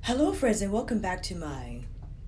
Hello friends and welcome back to my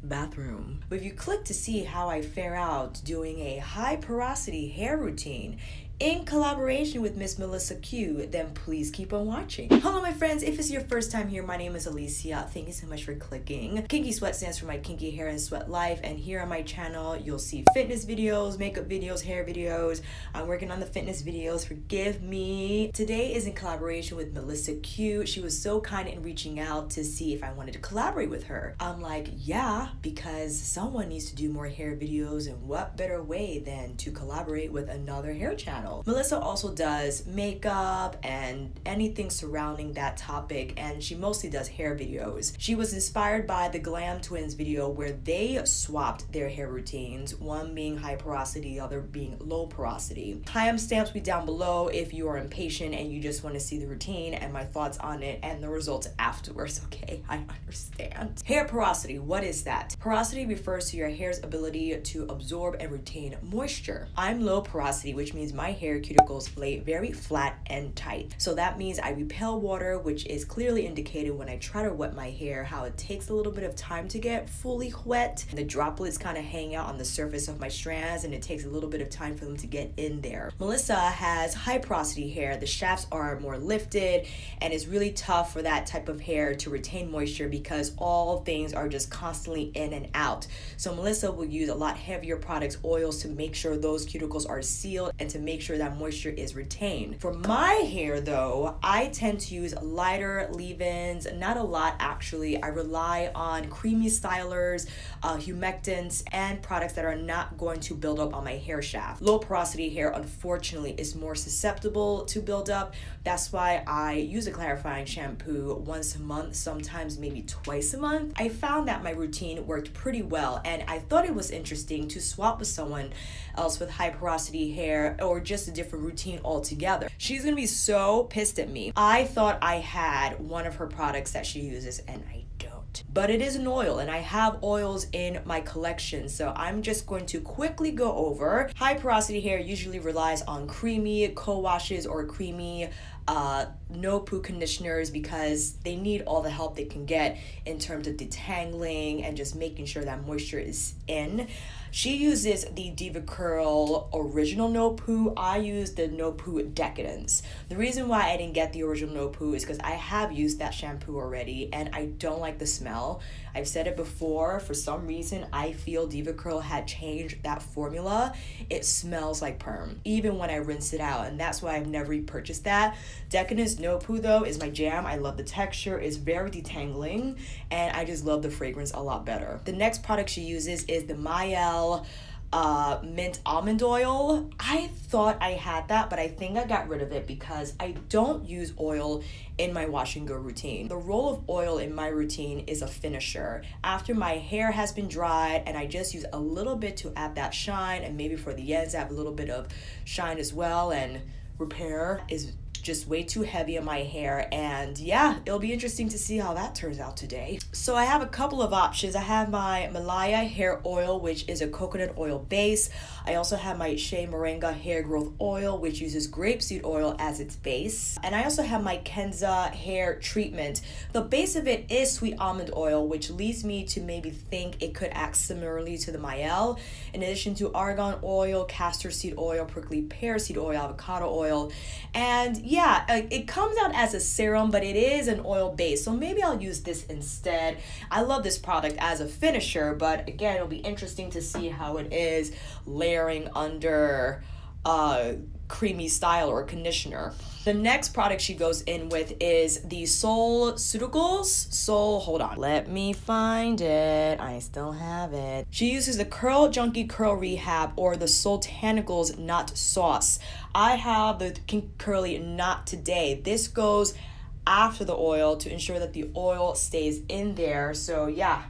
bathroom. If you click to see how I fare out doing a high porosity hair routine in collaboration with Miss Melissa Q, then please keep on watching. Hello my friends, if it's your first time here, my name is Alicia. Thank you so much for clicking. Kinky Sweat stands for my kinky hair and sweat life, and here on my channel you'll see fitness videos, makeup videos, hair videos. I'm working on the fitness videos, forgive me. Today is in collaboration with Melissa Q. She was so kind in reaching out to see if I wanted to collaborate with her. I'm like, yeah, because someone needs to do more hair videos, and what better way than to collaborate with another hair channel. Melissa also does makeup and anything surrounding that topic, and she mostly does hair videos. She was inspired by the Glam Twins video where they swapped their hair routines, one being high porosity, the other being low porosity. Timestamps will be down below if you are impatient and you just want to see the routine and my thoughts on it and the results afterwards. Okay, I understand. Hair porosity, what is that? Porosity refers to your hair's ability to absorb and retain moisture. I'm low porosity, which means my hair cuticles lay very flat and tight. So that means I repel water, which is clearly indicated when I try to wet my hair, how it takes a little bit of time to get fully wet. The droplets kind of hang out on the surface of my strands and it takes a little bit of time for them to get in there. Melissa has high porosity hair. The shafts are more lifted and it's really tough for that type of hair to retain moisture because all things are just constantly in and out. So Melissa will use a lot heavier products, oils, to make sure those cuticles are sealed and to make sure that moisture is retained. For my hair though, I tend to use lighter leave-ins, not a lot actually. I rely on creamy stylers, humectants, and products that are not going to build up on my hair shaft. Low porosity hair unfortunately is more susceptible to build up. That's why I use a clarifying shampoo once a month, sometimes maybe twice a month. I found that my routine worked pretty well, and I thought it was interesting to swap with someone else with high porosity hair or just a different routine altogether. She's gonna be so pissed at me. I thought I had one of her products that she uses and I don't. But it is an oil and I have oils in my collection, so I'm just going to quickly go over. High porosity hair usually relies on creamy co-washes or creamy no poo conditioners because they need all the help they can get in terms of detangling and just making sure that moisture is in. She uses the Diva Curl original No Poo. I use the No Poo Decadence. The reason why I didn't get the original No Poo is because I have used that shampoo already and I don't like the smell. I've said it before, for some reason I feel Diva Curl had changed that formula. It smells like perm, even when I rinse it out, and that's why I've never repurchased that. Decadence No Poo though is my jam. I love the texture, it's very detangling, and I just love the fragrance a lot better. The next product she uses is the Mielle mint almond oil. I thought I had that, but I think I got rid of it because I don't use oil in my wash and go routine. The role of oil in my routine is a finisher. After my hair has been dried and I just use a little bit to add that shine, and maybe for the ends I have a little bit of shine as well, and repair is just way too heavy on my hair, and yeah, it'll be interesting to see how that turns out today. So I have a couple of options. I have my Malaya hair oil, which is a coconut oil base. I also have my Shea Moringa hair growth oil, which uses grapeseed oil as its base, and I also have my Kenza hair treatment. The base of it is sweet almond oil, which leads me to maybe think it could act similarly to the Mielle, in addition to argan oil, castor seed oil, prickly pear seed oil, avocado oil, and yeah, it comes out as a serum, but it is an oil base, so maybe I'll use this instead. I love this product as a finisher, but again, it'll be interesting to see how it is layering under creamy style or conditioner. The next product she goes in with is the hold on, let me find it. I still have it. She uses the Curl Junkie Curl Rehab or the Soultanicals Knot Sauce. I have the Kinky Curly Knot Today. This goes after the oil to ensure that the oil stays in there. So yeah,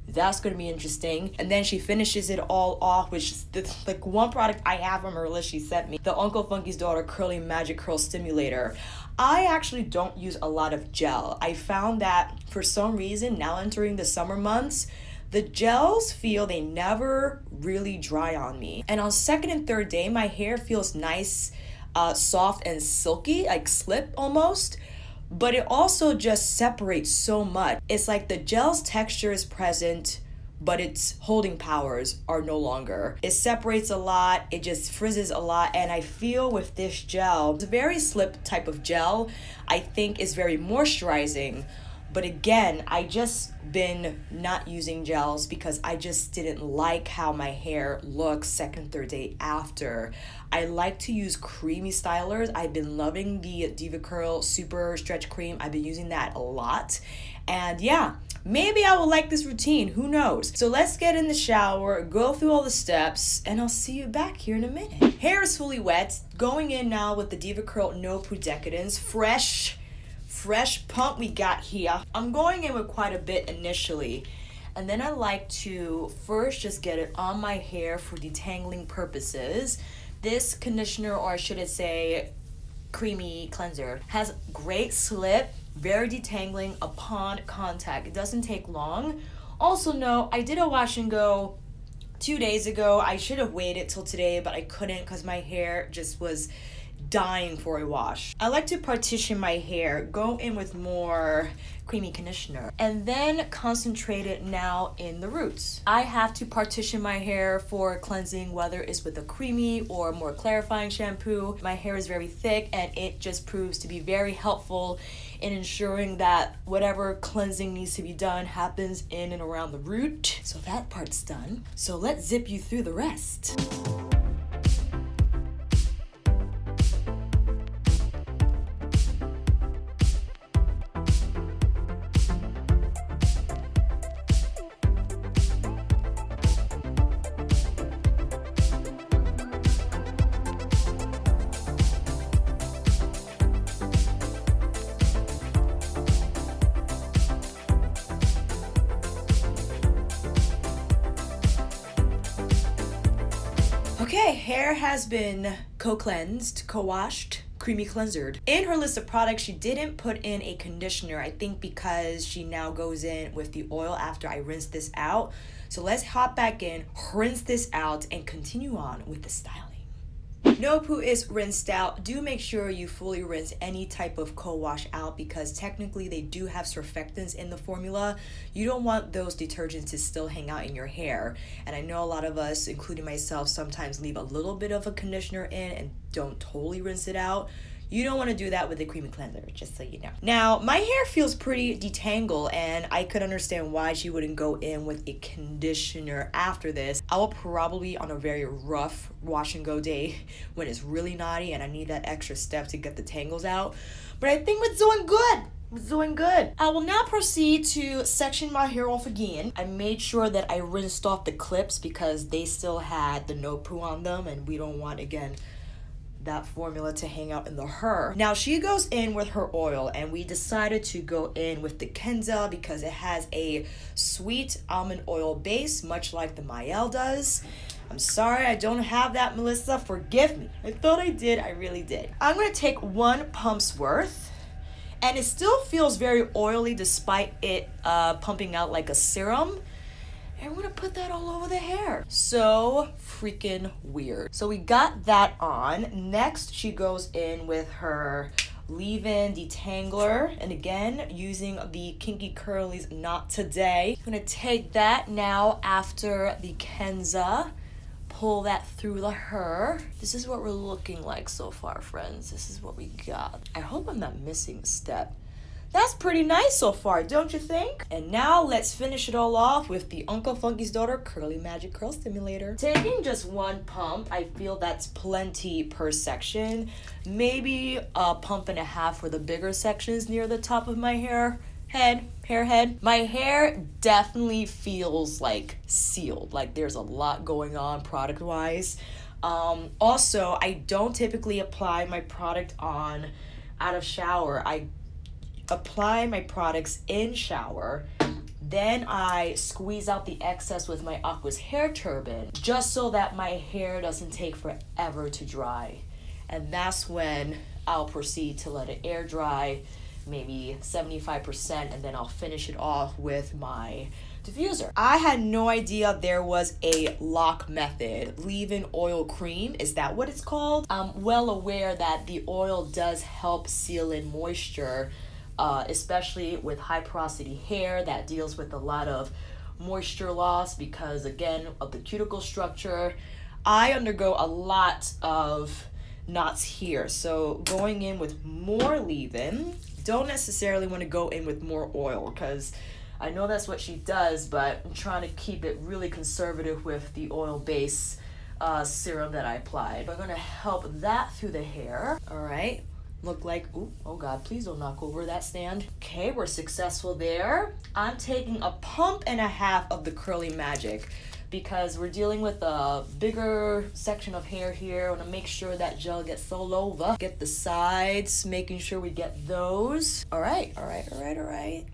that's going to be interesting. And then she finishes it all off with like one product I have from her list she sent me, the Uncle Funky's Daughter Curly Magic Curl Stimulator. I actually don't use a lot of gel. I found that for some reason, now entering the summer months, the gels feel they never really dry on me. And on second and third day, my hair feels nice, soft and silky, like slip almost. but it also just separates so much. It's like the gel's texture is present, but its holding powers are no longer. It separates a lot, it just frizzes a lot, and I feel with this gel, it's a very slip type of gel, I think is very moisturizing. But again, I just been not using gels because I just didn't like how my hair looks second, third day after. I like to use creamy stylers. I've been loving the Diva Curl Super Stretch Cream. I've been using that a lot. And yeah, maybe I will like this routine, who knows? So let's get in the shower, go through all the steps, and I'll see you back here in a minute. Hair is fully wet. Going in now with the Diva Curl No Poo Decadence. Fresh pump we got here. I'm going in with quite a bit initially, and then I like to first just get it on my hair for detangling purposes. This conditioner, or should I say creamy cleanser, has great slip, very detangling upon contact. It doesn't take long. Also no, I did a wash and go 2 days ago. I should have waited till today, but I couldn't because my hair just was dying for a wash. I like to partition my hair, go in with more creamy conditioner, and then concentrate it now in the roots. I have to partition my hair for cleansing, whether it's with a creamy or more clarifying shampoo. My hair is very thick and it just proves to be very helpful in ensuring that whatever cleansing needs to be done happens in and around the root. So that part's done. So let's zip you through the rest. Okay, hair has been co-cleansed, co-washed, creamy cleansered. In her list of products, she didn't put in a conditioner, I think because she now goes in with the oil after I rinse this out. So let's hop back in, rinse this out, and continue on with the styling. No Poo is rinsed out. Do make sure you fully rinse any type of co-wash out because technically they do have surfactants in the formula. You don't want those detergents to still hang out in your hair. And I know a lot of us, including myself, sometimes leave a little bit of a conditioner in and don't totally rinse it out. You don't want to do that with a creamy cleanser, just so you know. Now, my hair feels pretty detangled, and I could understand why she wouldn't go in with a conditioner after this. I will probably, on a very rough wash and go day, when it's really naughty and I need that extra step to get the tangles out. But I think it's doing good. It's doing good. I will now proceed to section my hair off again. I made sure that I rinsed off the clips because they still had the No Poo on them, and we don't want, again, that formula to hang out in the hair. Now she goes in with her oil, and we decided to go in with the Kenza because it has a sweet almond oil base, much like the Mielle does. I'm sorry I don't have that, Melissa. Forgive me. I thought I did. I really did. I'm gonna take 1 pump's worth, and it still feels very oily despite it pumping out like a serum. And we're gonna put that all over the hair. So freaking weird. So we got that on. Next, she goes in with her leave-in detangler. And again, using the Kinky Curly's Not Today. I'm gonna take that now after the Kenza. Pull that through the hair. This is what we're looking like so far, friends. This is what we got. I hope I'm not missing a step. That's pretty nice so far, don't you think? And now let's finish it all off with the Uncle Funky's Daughter Curly Magic Curl Stimulator. Taking just 1 pump, I feel that's plenty per section. Maybe a pump and a half for the bigger sections near the top of my hair head. My hair definitely feels like sealed, like there's a lot going on product wise. Also, I don't typically apply my product on out of shower. I apply my products in shower, then I squeeze out the excess with my Aqua's hair turban just so that my hair doesn't take forever to dry. And that's when I'll proceed to let it air dry, maybe 75%, and then I'll finish it off with my diffuser. I had no idea there was a lock method. Leave-in oil cream, is that what it's called? I'm well aware that the oil does help seal in moisture, especially with high porosity hair that deals with a lot of moisture loss because, again, of the cuticle structure. I undergo a lot of knots here, so going in with more leave-in. Don't necessarily want to go in with more oil because I know that's what she does, but I'm trying to keep it really conservative with the oil base serum that I applied. We're gonna help that through the hair. All right, look like, ooh, oh God, please don't knock over that stand. Okay, we're successful there. I'm taking a pump and a half of the Curly Magic because we're dealing with a bigger section of hair here. I want to make sure that gel gets all over. Get the sides, making sure we get those. All right.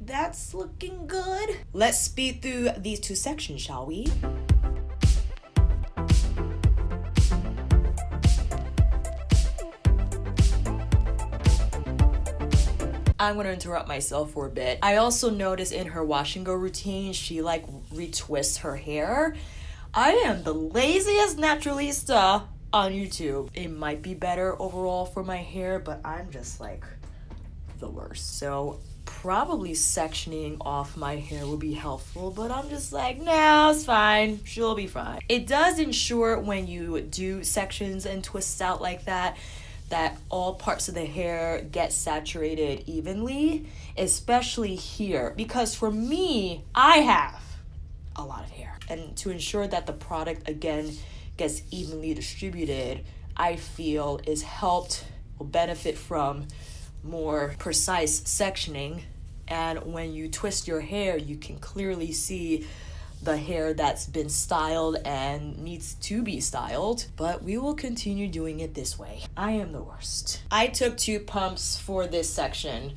That's looking good. Let's speed through these two sections, shall we? I'm gonna interrupt myself for a bit. I also noticed in her wash and go routine, she like retwists her hair. I am the laziest naturalista on YouTube. It might be better overall for my hair, but I'm just like the worst. So probably sectioning off my hair will be helpful, but I'm just like, no, it's fine. She'll be fine. It does ensure when you do sections and twists out like that all parts of the hair get saturated evenly, especially here, because for me, I have a lot of hair. And to ensure that the product, again, gets evenly distributed, I feel is helped, will benefit from more precise sectioning. And when you twist your hair, you can clearly see the hair that's been styled and needs to be styled, but we will continue doing it this way. I am the worst. I took 2 pumps for this section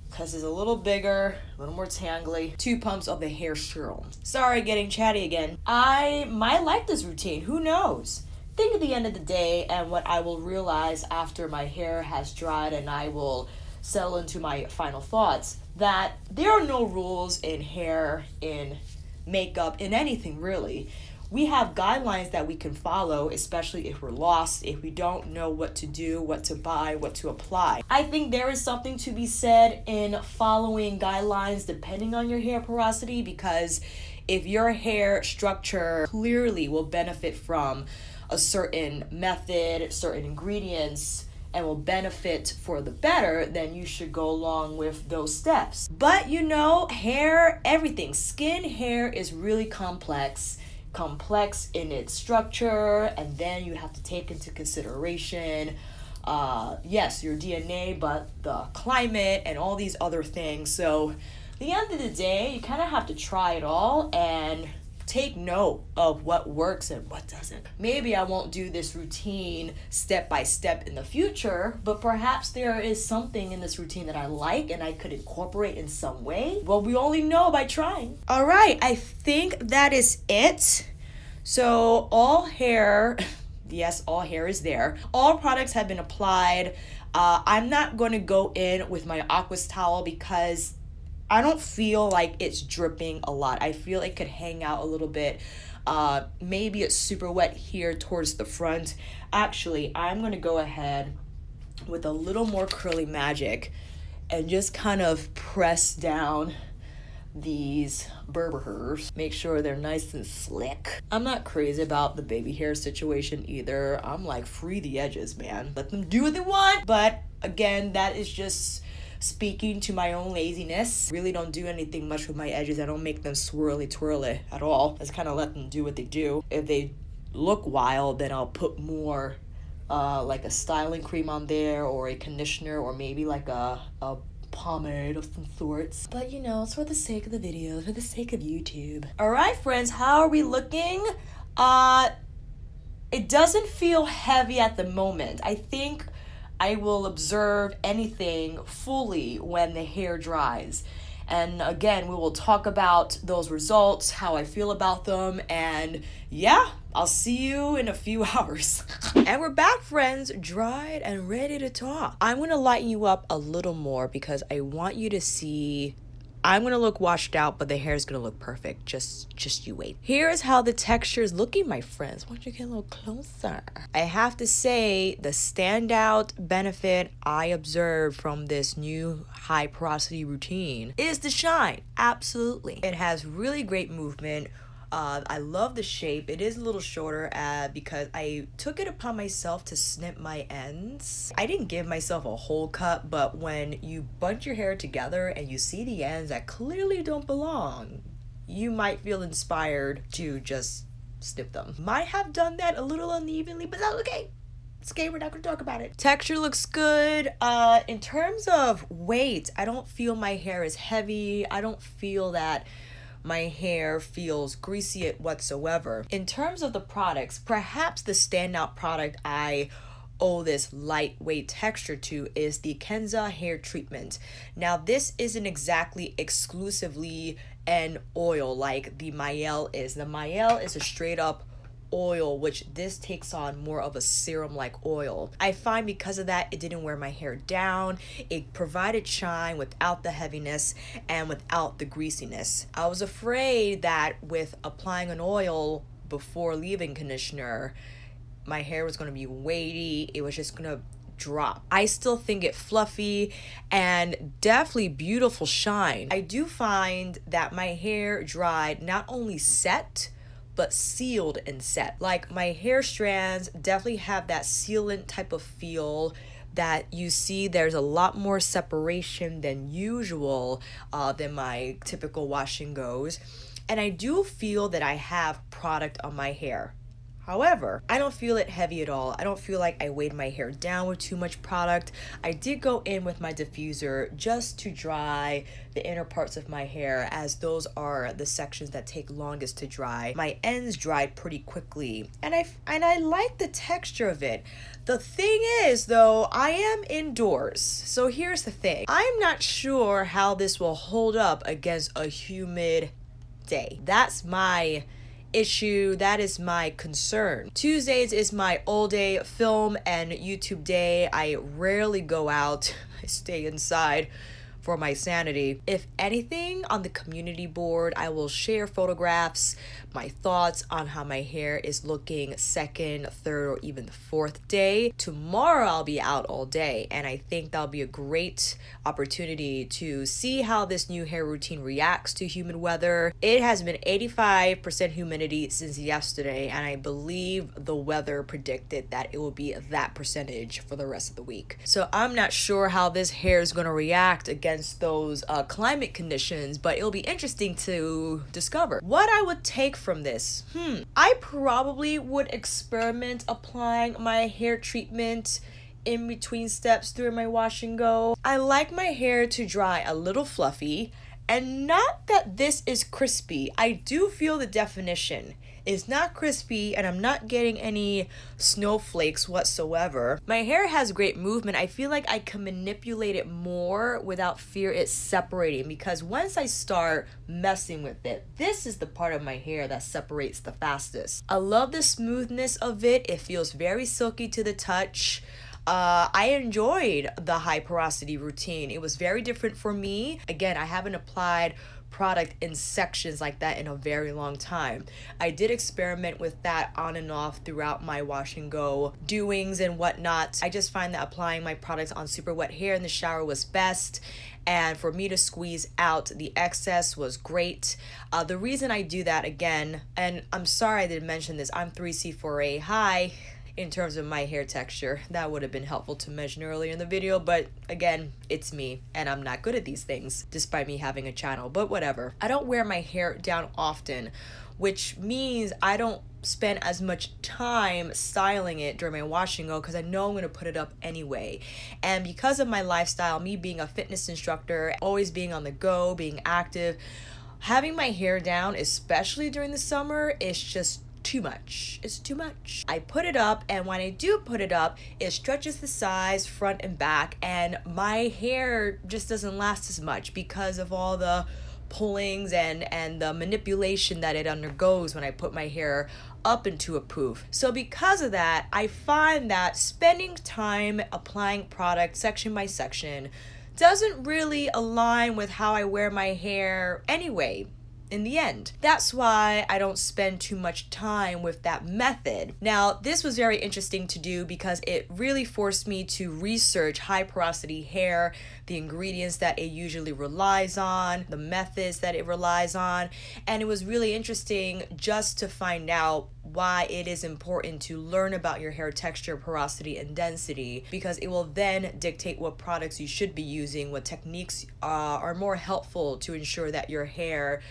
because it's a little bigger, a little more tangly. 2 pumps of the hair serum. Sorry, getting chatty again. I might like this routine, who knows? I think at the end of the day, and what I will realize after my hair has dried and I will settle into my final thoughts, that there are no rules in hair, in makeup, in anything really. We have guidelines that we can follow, especially if we're lost, if we don't know what to do, what to buy, what to apply. I think there is something to be said in following guidelines depending on your hair porosity, because if your hair structure clearly will benefit from a certain method, certain ingredients, and will benefit for the better, then you should go along with those steps. But you know, hair, everything, skin, hair is really complex in its structure, and then you have to take into consideration, yes, your DNA, but the climate and all these other things. So at the end of the day, you kind of have to try it all and take note of what works and what doesn't. Maybe I won't do this routine step by step in the future, but perhaps there is something in this routine that I like and I could incorporate in some way. Well, we only know by trying. All right, I think that is it. So all hair, yes, all hair is there. All products have been applied. I'm not going to go in with my Aquas towel because I don't feel like it's dripping a lot. I feel it could hang out a little bit. Maybe it's super wet here towards the front. Actually, I'm gonna go ahead with a little more Curly Magic and just kind of press down these Berber hairs. Make sure they're nice and slick. I'm not crazy about the baby hair situation either. I'm like, free the edges, man. Let them do what they want. But again, that is just speaking to my own laziness. Really don't do anything much with my edges. I don't make them swirly twirly at all. I just kind of let them do what they do. If they look wild, then I'll put more like a styling cream on there, or a conditioner, or maybe like a pomade of some sorts. But you know, it's for the sake of the video, for the sake of YouTube. All right, friends, how are we looking? It doesn't feel heavy at the moment. I think I will observe anything fully when the hair dries. And again, we will talk about those results, how I feel about them, and yeah, I'll see you in a few hours. And we're back, friends, dried and ready to talk. I'm gonna lighten you up a little more because I want you to see I'm gonna look washed out, but the hair is gonna look perfect. Just you wait. Here's how the texture is looking, my friends. Why don't you get a little closer? I have to say, the standout benefit I observed from this new high porosity routine is the shine. Absolutely. It has really great movement. I love the shape. It is a little shorter because I took it upon myself to snip my ends. I didn't give myself a whole cut, but when you bunch your hair together and you see the ends that clearly don't belong, you might feel inspired to just snip them. Might have done that a little unevenly, but that's okay. It's okay, we're not gonna talk about it. Texture looks good. In terms of weight, I don't feel my hair is heavy. I don't feel that my hair feels greasy whatsoever. In terms of the products, perhaps the standout product I owe this lightweight texture to is the Kenza hair treatment. Now, this isn't exactly exclusively an oil like the Mael is. The Mael is a straight up oil, which this takes on more of a serum like oil. I find because of that, it didn't wear my hair down. It provided shine without the heaviness and without the greasiness. I was afraid that with applying an oil before leave-in conditioner, my hair was going to be weighty. It was just going to drop. I still think it fluffy and definitely beautiful shine. I do find that my hair dried not only set, but sealed and set. Like, my hair strands definitely have that sealant type of feel that you see. There's a lot more separation than usual than my typical wash and goes. And I do feel that I have product on my hair. However, I don't feel it heavy at all. I don't feel like I weighed my hair down with too much product. I did go in with my diffuser just to dry the inner parts of my hair, as those are the sections that take longest to dry. My ends dried pretty quickly, and I like the texture of it. The thing is, though, I am indoors. So here's the thing. I'm not sure how this will hold up against a humid day. That's my issue. That is my concern. Tuesdays is my all day film and YouTube day. I rarely go out. I stay inside for my sanity. If anything, on the community board, I will share photographs, my thoughts on how my hair is looking second, third, or even the fourth day. Tomorrow I'll be out all day, and I think that'll be a great opportunity to see how this new hair routine reacts to humid weather. It has been 85% humidity since yesterday, and I believe the weather predicted that it will be that percentage for the rest of the week. So I'm not sure how this hair is going to react against those climate conditions, but it'll be interesting to discover. What I would take from this, I probably would experiment applying my hair treatment in between steps during my wash and go. I like my hair to dry a little fluffy, and not that this is crispy. I do feel the definition. It's not crispy, and I'm not getting any snowflakes whatsoever. My hair has great movement. I feel like I can manipulate it more without fear it separating, because once I start messing with it, this is the part of my hair that separates the fastest. I love the smoothness of it. It feels very silky to the touch. I enjoyed the high porosity routine. It was very different for me. Again, I haven't applied product in sections like that in a very long time. I did experiment with that on and off throughout my wash and go doings and whatnot. I just find that applying my products on super wet hair in the shower was best, and for me to squeeze out the excess was great. The reason I do that, again, and I'm sorry I didn't mention this, I'm 3C4A high in terms of my hair texture. That would have been helpful to mention earlier in the video, but again, it's me, and I'm not good at these things despite me having a channel, but whatever. I don't wear my hair down often, which means I don't spend as much time styling it during my wash and go, because I know I'm going to put it up anyway. And because of my lifestyle, me being a fitness instructor, always being on the go, being active, having my hair down, especially during the summer, is just too much. It's too much. I put it up, and when I do put it up, it stretches the sides front and back, and my hair just doesn't last as much because of all the pullings and the manipulation that it undergoes when I put my hair up into a poof. So because of that, I find that spending time applying product section by section doesn't really align with how I wear my hair anyway. In the end. That's why I don't spend too much time with that method. Now, this was very interesting to do because it really forced me to research high porosity hair, the ingredients that it usually relies on, the methods that it relies on, and it was really interesting just to find out why it is important to learn about your hair texture, porosity, and density, because it will then dictate what products you should be using, what techniques are more helpful to ensure that your hair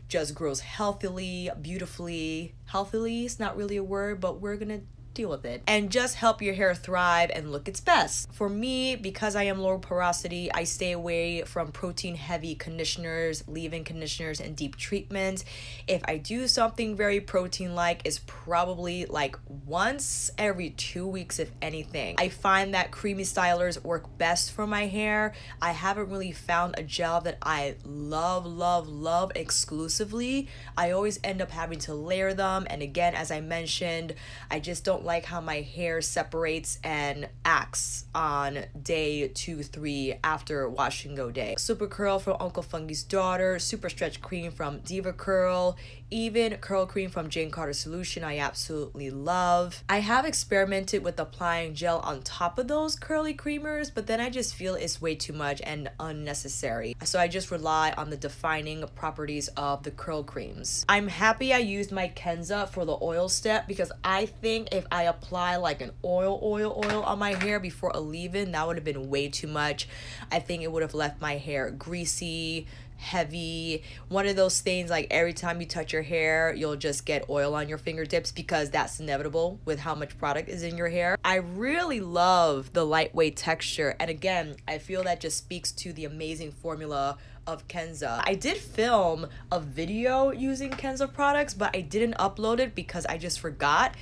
just grows healthily, beautifully. Healthily is not really a word, but we're gonna deal with it, and just help your hair thrive and look its best. For me, because I am low porosity, I stay away from protein heavy conditioners, leave-in conditioners, and deep treatments. If I do something very protein like, it's probably like once every 2 weeks, if anything. I find that creamy stylers work best for my hair. I haven't really found a gel that I love exclusively. I always end up having to layer them, and again, as I mentioned, I just don't like how my hair separates and acts on day 2-3 after wash and go day. Super Curl from Uncle Fungy's Daughter, Super Stretch Cream from Diva Curl, even Curl Cream from Jane Carter Solution I absolutely love. I have experimented with applying gel on top of those curly creamers, but then I just feel it's way too much and unnecessary. So I just rely on the defining properties of the curl creams. I'm happy I used my Kenza for the oil step, because I think if I apply like an oil on my hair before a leave-in, that would have been way too much. I think it would have left my hair greasy, heavy, one of those things like every time you touch your hair you'll just get oil on your fingertips, because that's inevitable with how much product is in your hair. I really love the lightweight texture, and again, I feel that just speaks to the amazing formula of Kenza. I did film a video using Kenza products, but I didn't upload it because I just forgot.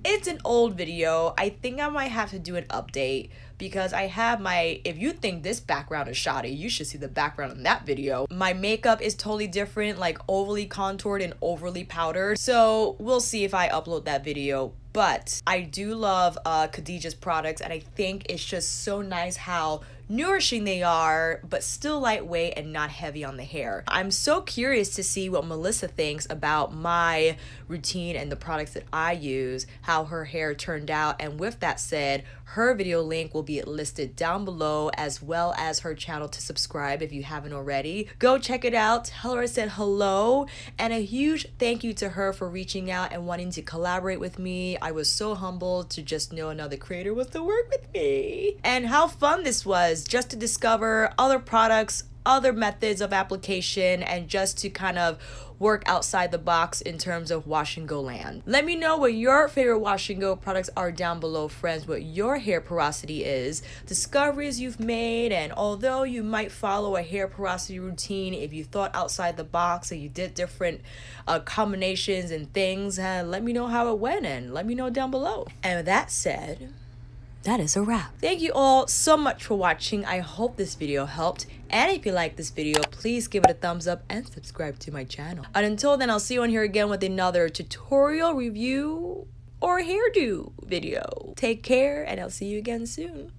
It's an old video. I think I might have to do an update, because I have my, if you think this background is shoddy, you should see the background in that video. My makeup is totally different, like overly contoured and overly powdered. So we'll see if I upload that video. But I do love Khadijah's products, and I think it's just so nice how nourishing they are, but still lightweight and not heavy on the hair. I'm so curious to see what Melissa thinks about my routine and the products that I use, how her hair turned out. And with that said, her video link will be listed down below, as well as her channel to subscribe if you haven't already. Go check it out, tell her I said hello, and a huge thank you to her for reaching out and wanting to collaborate with me. I was so humbled to just know another creator was to work with me, and how fun this was just to discover other products, other methods of application, and just to kind of work outside the box in terms of wash and go land. Let me know what your favorite wash and go products are down below, friends, what your hair porosity is, discoveries you've made, and although you might follow a hair porosity routine, if you thought outside the box and you did different combinations and things, let me know how it went and let me know down below. And with that said, that is a wrap. Thank you all so much for watching. I hope this video helped. And if you like this video, please give it a thumbs up and subscribe to my channel. And until then, I'll see you on here again with another tutorial, review, or hairdo video. Take care, and I'll see you again soon.